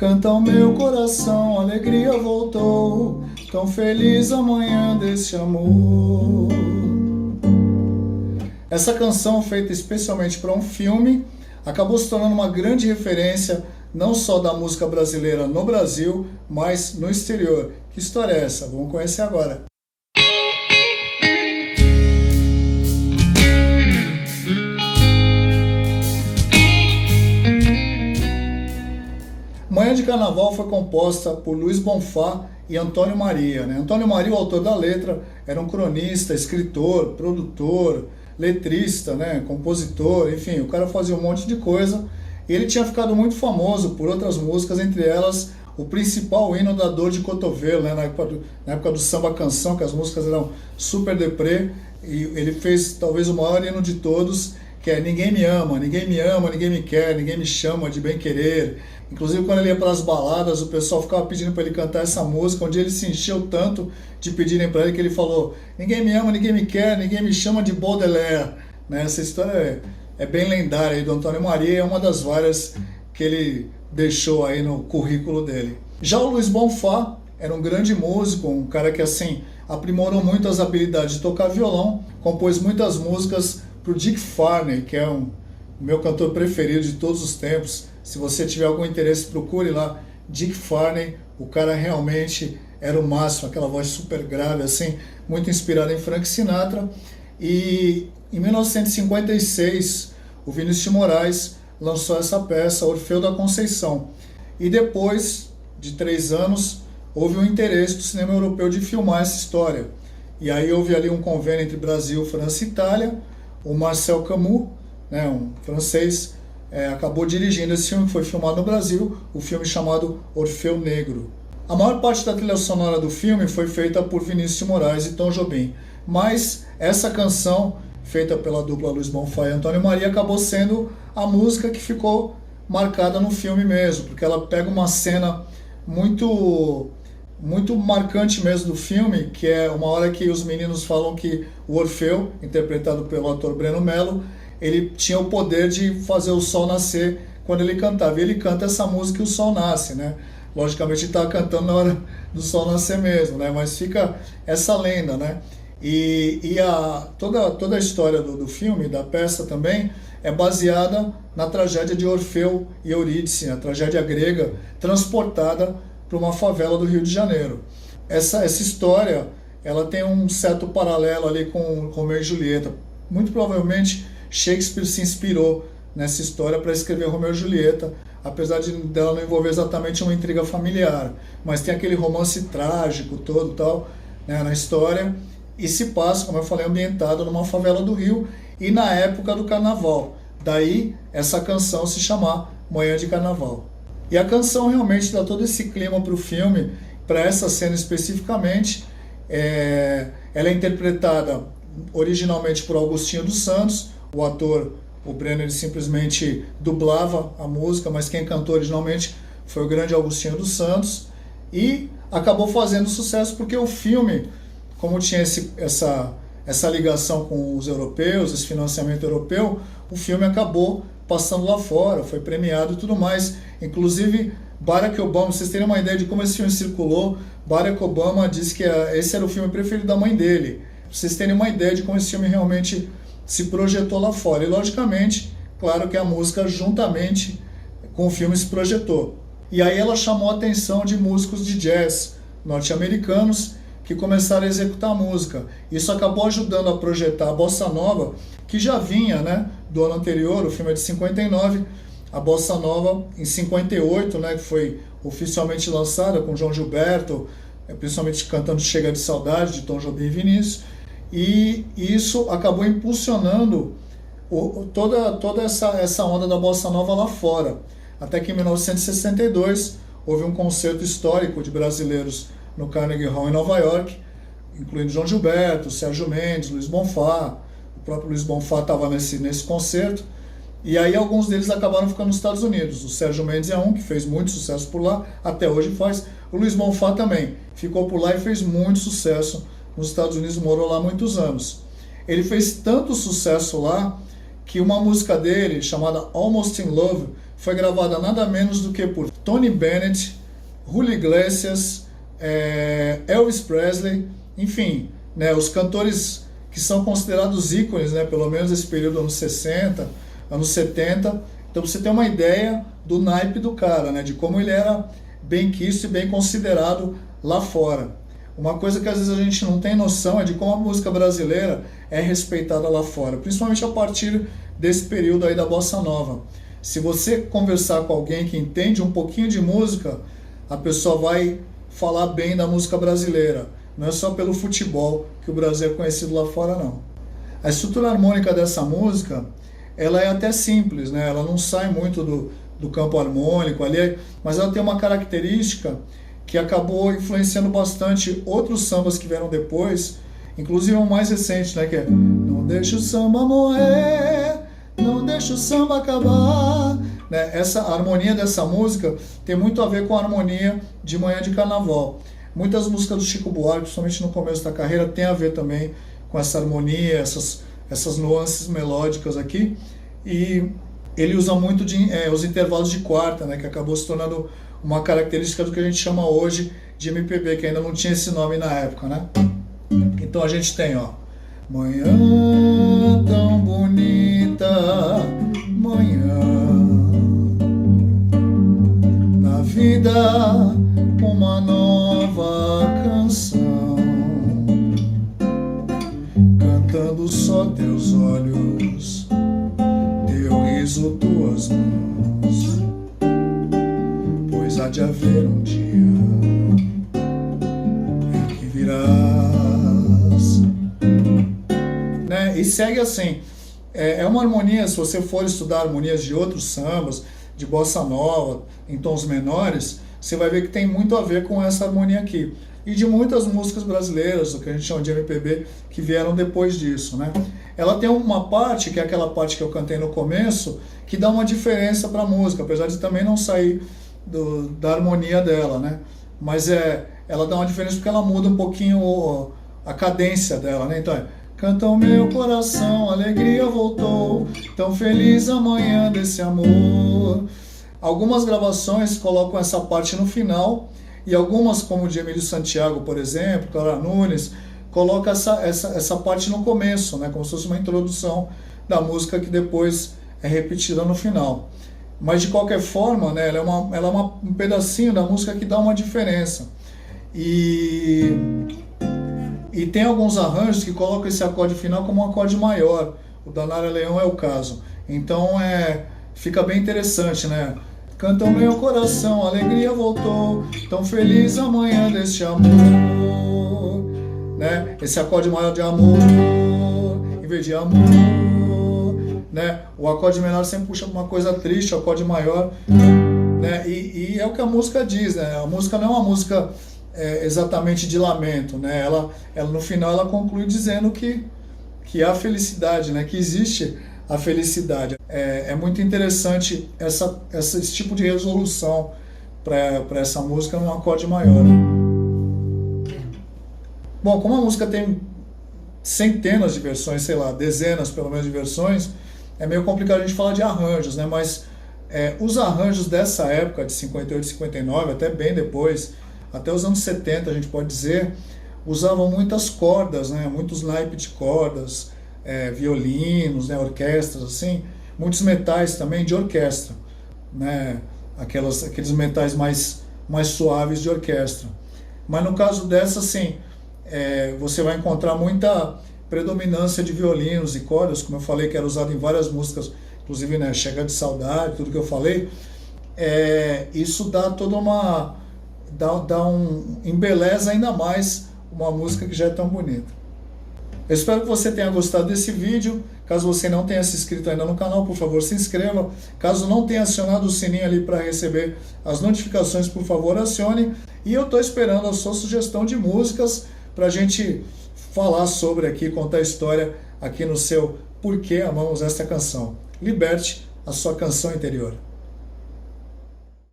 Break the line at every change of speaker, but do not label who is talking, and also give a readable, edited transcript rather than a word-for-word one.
Canta o meu coração, a alegria voltou, tão feliz a manhã desse amor. Essa canção, feita especialmente para um filme, acabou se tornando uma grande referência não só da música brasileira no Brasil, mas no exterior. Que história é essa? Vamos conhecer agora. Manhã de Carnaval foi composta por Luiz Bonfá e Antônio Maria. Antônio Maria, o autor da letra, era um cronista, escritor, produtor, letrista, compositor, enfim, o cara fazia um monte de coisa. E ele tinha ficado muito famoso por outras músicas, entre elas o principal hino da Dor de Cotovelo, na época do samba canção, que as músicas eram super deprê, e ele fez talvez o maior hino de todos, que é Ninguém me ama, ninguém me quer, ninguém me chama de bem querer. Inclusive, quando ele ia para as baladas, o pessoal ficava pedindo para ele cantar essa música, onde ele se encheu tanto de pedirem para ele que ele falou: ninguém me ama, ninguém me quer, ninguém me chama de Baudelaire. Essa história é bem lendária aí do Antônio Maria, é uma das várias que ele deixou aí no currículo dele. Já o Luiz Bonfá era um grande músico, um cara que assim aprimorou muito as habilidades de tocar violão, compôs muitas músicas para o Dick Farney, que é o meu cantor preferido de todos os tempos. Se você tiver algum interesse, procure lá Dick Farney. O cara realmente era o máximo, aquela voz super grave, assim, muito inspirada em Frank Sinatra. E em 1956, o Vinícius de Moraes lançou essa peça, Orfeu da Conceição. E depois de 3 anos, houve um interesse do cinema europeu de filmar essa história. E aí houve ali um convênio entre Brasil, França e Itália. O Marcel Camus, um francês, acabou dirigindo esse filme, que foi filmado no Brasil, o filme chamado Orfeu Negro. A maior parte da trilha sonora do filme foi feita por Vinícius de Moraes e Tom Jobim, mas essa canção, feita pela dupla Luiz Bonfá e Antônio Maria, acabou sendo a música que ficou marcada no filme mesmo, porque ela pega uma cena muito marcante mesmo do filme, que é uma hora que os meninos falam que o Orfeu, interpretado pelo ator Breno Mello, ele tinha o poder de fazer o sol nascer quando ele cantava. E ele canta essa música e o sol nasce, Logicamente ele estava cantando na hora do sol nascer mesmo, Mas fica essa lenda, E toda a história do filme, da peça também, é baseada na tragédia de Orfeu e Eurídice, a tragédia grega, transportada para uma favela do Rio de Janeiro. Essa história, ela tem um certo paralelo ali com Romeu e Julieta. Muito provavelmente Shakespeare se inspirou nessa história para escrever Romeu e Julieta, apesar dela não envolver exatamente uma intriga familiar, mas tem aquele romance trágico todo tal, na história, e se passa, como eu falei, ambientado numa favela do Rio e na época do Carnaval. Daí essa canção se chamar Manhã de Carnaval. E a canção realmente dá todo esse clima para o filme, para essa cena especificamente. Ela é interpretada originalmente por Augustinho dos Santos. O ator, o Breno, ele simplesmente dublava a música, mas quem cantou originalmente foi o grande Augustinho dos Santos. E acabou fazendo sucesso porque o filme, como tinha essa ligação com os europeus, esse financiamento europeu, o filme acabou passando lá fora, foi premiado e tudo mais. Inclusive, Barack Obama, vocês terem uma ideia de como esse filme circulou, Barack Obama disse que esse era o filme preferido da mãe dele. Pra vocês terem uma ideia de como esse filme realmente se projetou lá fora. E, logicamente, claro que a música, juntamente com o filme, se projetou. E aí ela chamou a atenção de músicos de jazz norte-americanos que começaram a executar a música. Isso acabou ajudando a projetar a Bossa Nova, que já vinha do ano anterior, o filme é de 59, a Bossa Nova em 58, que foi oficialmente lançada com João Gilberto, principalmente cantando Chega de Saudade, de Tom Jobim e Vinícius, e isso acabou impulsionando toda essa onda da Bossa Nova lá fora. Até que em 1962 houve um concerto histórico de brasileiros no Carnegie Hall em Nova York, incluindo João Gilberto, Sérgio Mendes, Luiz Bonfá. O próprio Luiz Bonfá estava nesse concerto, e aí alguns deles acabaram ficando nos Estados Unidos. O Sérgio Mendes é um que fez muito sucesso por lá, até hoje faz. O Luiz Bonfá também ficou por lá e fez muito sucesso nos Estados Unidos, morou lá há muitos anos. Ele fez tanto sucesso lá que uma música dele, chamada Almost in Love, foi gravada nada menos do que por Tony Bennett, Julio Iglesias, Elvis Presley, enfim, né, os cantores que são considerados ícones, né, pelo menos nesse período anos 60, anos 70. Então você tem uma ideia do naipe do cara, né, de como ele era bem quisto e bem considerado lá fora. Uma coisa que às vezes a gente não tem noção é de como a música brasileira é respeitada lá fora, principalmente a partir desse período aí da Bossa Nova. Se você conversar com alguém que entende um pouquinho de música, a pessoa vai falar bem da música brasileira. Não é só pelo futebol que o Brasil é conhecido lá fora, não. A estrutura harmônica dessa música, ela é até simples, né? Ela não sai muito do campo harmônico ali, mas ela tem uma característica que acabou influenciando bastante outros sambas que vieram depois, inclusive o mais recente, né? Que é Não deixa o samba morrer, não deixa o samba acabar. Né? Essa a harmonia dessa música tem muito a ver com a harmonia de Manhã de Carnaval. Muitas músicas do Chico Buarque, principalmente no começo da carreira, tem a ver também com essa harmonia, essas nuances melódicas aqui. E ele usa muito os intervalos de quarta, né? Que acabou se tornando uma característica do que a gente chama hoje de MPB, que ainda não tinha esse nome na época, né? Então a gente tem, ó, manhã tão bonita, manhã, na vida uma nova canção, cantando só teus olhos, teu riso, tuas mãos, pois há de haver um dia em que virás, né? E segue assim. É uma harmonia, se você for estudar harmonias de outros sambas, de bossa nova, em tons menores, você vai ver que tem muito a ver com essa harmonia aqui. E de muitas músicas brasileiras, o que a gente chama de MPB, que vieram depois disso, né? Ela tem uma parte, que é aquela parte que eu cantei no começo, que dá uma diferença para a música, apesar de também não sair da harmonia dela, né? Mas ela dá uma diferença porque ela muda um pouquinho a cadência dela, né? Então canta o meu coração, a alegria voltou, tão feliz amanhã desse amor. Algumas gravações colocam essa parte no final, e algumas, como o de Emílio Santiago, por exemplo, Clara Nunes, coloca essa parte no começo, né? Como se fosse uma introdução da música que depois é repetida no final. Mas de qualquer forma, né, ela é um pedacinho da música que dá uma diferença. E tem alguns arranjos que colocam esse acorde final como um acorde maior. O da Nara Leão é o caso. Então fica bem interessante, né? Canta o meu coração, a alegria voltou, tão feliz amanhã deste amor, né? Esse acorde maior de amor, em vez de amor, né? O acorde menor sempre puxa uma coisa triste, o acorde maior, né? E é o que a música diz, né? A música não é uma música exatamente de lamento, né? Ela no final ela conclui dizendo que há felicidade, né? Que existe a felicidade. É muito interessante esse tipo de resolução para essa música num acorde maior. Bom, como a música tem centenas de versões, sei lá, dezenas pelo menos de versões, é meio complicado a gente falar de arranjos, né? Mas os arranjos dessa época, de 58, 59, até bem depois, até os anos 70, a gente pode dizer, usavam muitas cordas, né? Muitos naipes de cordas, violinos, né? Orquestras, assim, muitos metais também de orquestra, né? Aqueles metais mais suaves de orquestra. Mas no caso dessa, assim, você vai encontrar muita predominância de violinos e cordas, como eu falei, que era usado em várias músicas, inclusive, né, Chega de Saudade, tudo que eu falei. Isso dá toda uma... embeleza ainda mais uma música que já é tão bonita. Eu espero que você tenha gostado desse vídeo. Caso você não tenha se inscrito ainda no canal, por favor, se inscreva. Caso não tenha acionado o sininho ali para receber as notificações, por favor, acione. E eu estou esperando a sua sugestão de músicas para a gente falar sobre aqui, contar a história aqui no seu Por que Amamos Esta Canção. Liberte a sua canção interior.